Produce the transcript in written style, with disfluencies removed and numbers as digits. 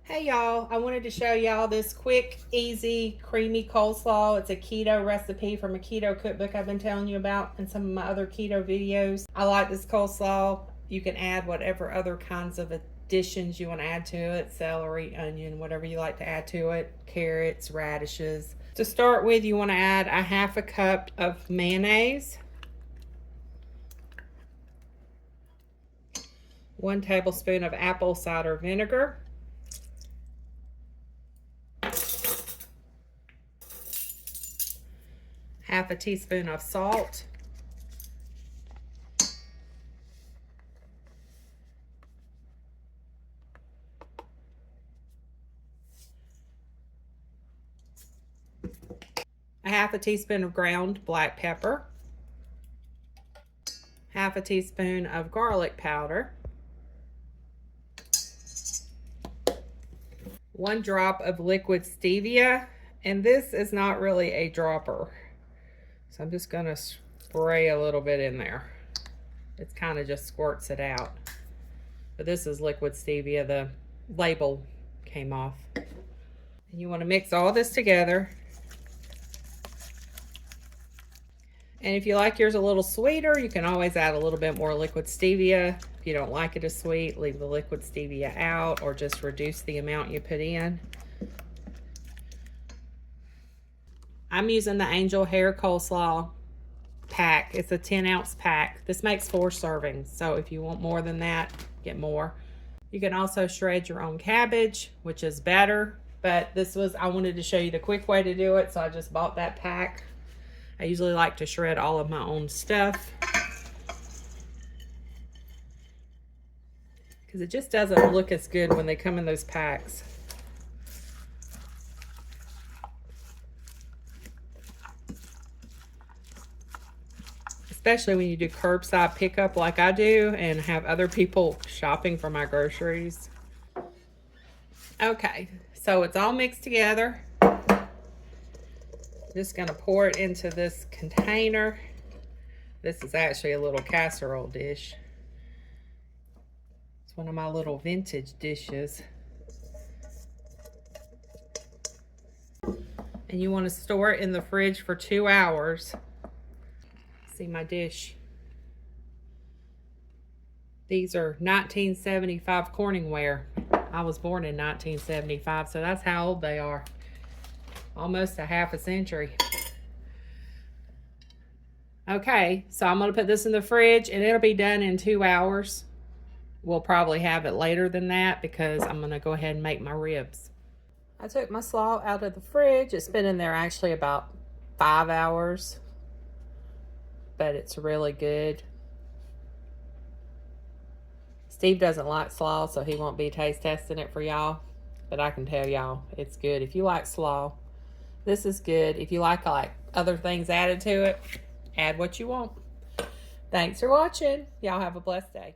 Hey y'all, I wanted to show y'all this quick, easy, creamy coleslaw. It's a keto recipe from a keto cookbook I've been telling you about in some of my other keto videos. I like this coleslaw. You can add whatever other kinds of additions you want to add to it. Celery, onion, whatever you like to add to it. Carrots, radishes. To start with, you want to add a half a cup of mayonnaise. 1 tablespoon of apple cider vinegar. Half a teaspoon of salt. A half a teaspoon of ground black pepper. Half a teaspoon of garlic powder. 1 drop of liquid stevia. And this is not really a dropper. So I'm just gonna spray a little bit in there. It kind of just squirts it out. But this is liquid stevia. The label came off. And you want to mix all this together. And if you like yours a little sweeter, you can always add a little bit more liquid stevia. If you don't like it as sweet, leave the liquid stevia out or just reduce the amount you put in. I'm using the Angel Hair Coleslaw pack. It's a 10-ounce pack. This makes 4 servings, so if you want more than that, get more. You can also shred your own cabbage, which is better, but I wanted to show you the quick way to do it, so I just bought that pack. I usually like to shred all of my own stuff because it just doesn't look as good when they come in those packs. Especially when you do curbside pickup like I do and have other people shopping for my groceries. Okay, so it's all mixed together. Just gonna pour it into this container. This is actually a little casserole dish. It's one of my little vintage dishes. And you want to store it in the fridge for 2 hours. See my dish. These are 1975 Corningware. I was born in 1975, so that's how old they are. Almost a half a century. Okay, so I'm going to put this in the fridge and it'll be done in 2 hours. We'll probably have it later than that because I'm going to go ahead and make my ribs. I took my slaw out of the fridge. It's been in there actually about 5 hours. But it's really good. Steve doesn't like slaw, so he won't be taste testing it for y'all. But I can tell y'all, it's good. If you like slaw, this is good. If you like other things added to it, add what you want. Thanks for watching. Y'all have a blessed day.